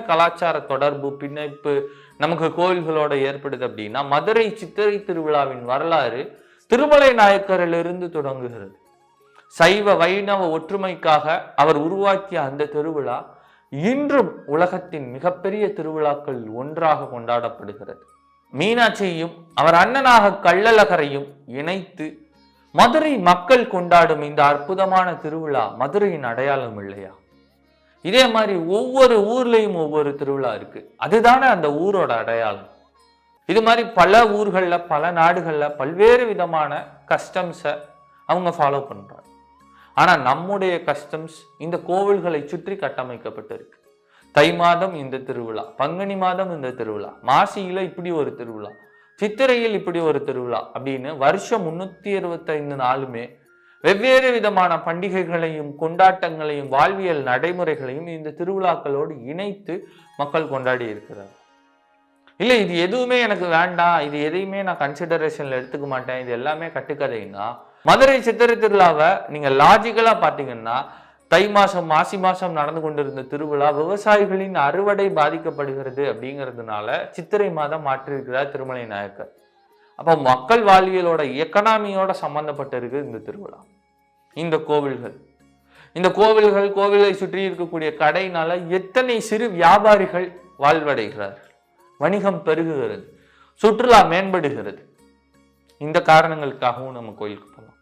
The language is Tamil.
கலாச்சார தொடர்பு பிணைப்பு நமக்கு கோயில்களோட ஏற்படுது அப்படின்னா, மதுரை சித்திரை திருவிழாவின் வரலாறு திருமலை நாயக்கரிலிருந்து தொடங்குகிறது. சைவ வைணவ ஒற்றுமைக்காக அவர் உருவாக்கிய அந்த திருவிழா இன்றும் உலகத்தின் மிகப்பெரிய திருவிழாக்கள் ஒன்றாக கொண்டாடப்படுகிறது. மீனாட்சியையும் அவர் அண்ணனாக கள்ளழகரையும் இணைத்து மதுரை மக்கள் கொண்டாடும் இந்த அற்புதமான திருவிழா மதுரையின் அடையாளம் இல்லையா? இதே மாதிரி ஒவ்வொரு ஊர்லயும் ஒவ்வொரு திருவிழா இருக்கு. அதுதானே அந்த ஊரோட அடையாளம். இது மாதிரி பல ஊர்கள்ல பல நாடுகள்ல பல்வேறு விதமான கஸ்டம்ஸை அவங்க ஃபாலோ பண்றாங்க. ஆனா நம்முடைய கஸ்டம்ஸ் இந்த கோவில்களை சுற்றி கட்டமைக்கப்பட்டிருக்கு. தை மாதம் இந்த திருவிழா, பங்குனி மாதம் இந்த திருவிழா, மாசியில இப்படி ஒரு திருவிழா, சித்திரையில் இப்படி ஒரு திருவிழா அப்படின்னு வருஷம் 365 நாளுமே வெவ்வேறு விதமான பண்டிகைகளையும் கொண்டாட்டங்களையும் வாழ்வியல் நடைமுறைகளையும் இந்த திருவிழாக்களோடு இணைத்து மக்கள் கொண்டாடி இருக்கிறார். இல்லை இது எதுவுமே எனக்கு வேண்டாம், இது எதையுமே நான் கன்சிடரேஷன்ல எடுத்துக்க மாட்டேன், இது எல்லாமே கட்டுக்கதைன்னா, மதுரை சித்திரை திருவிழாவை நீங்க லாஜிக்கலா பார்த்தீங்கன்னா, தை மாசம் மாசி மாசம் நடந்து கொண்டிருந்த திருவிழா விவசாயிகளின் அறுவடை பாதிக்கப்படுகிறது அப்படிங்கிறதுனால சித்திரை மாதம் மாற்றிருக்கிறார் திருமலை நாயக்கர். அப்போ மக்கள் வாழ்வியலோட எக்கனாமியோட சம்பந்தப்பட்டு இருக்கு இந்த திருவிழா. இந்த கோவில்கள் கோவிலை சுற்றி இருக்கக்கூடிய கடையினால எத்தனை சிறு வியாபாரிகள் வாழ்வடைகிறார்கள், வணிகம் பெருகுகிறது, சுற்றுலா மேம்படுகிறது. இந்த காரணங்களுக்காகவும் நம்ம கோயிலுக்கு போகலாம்.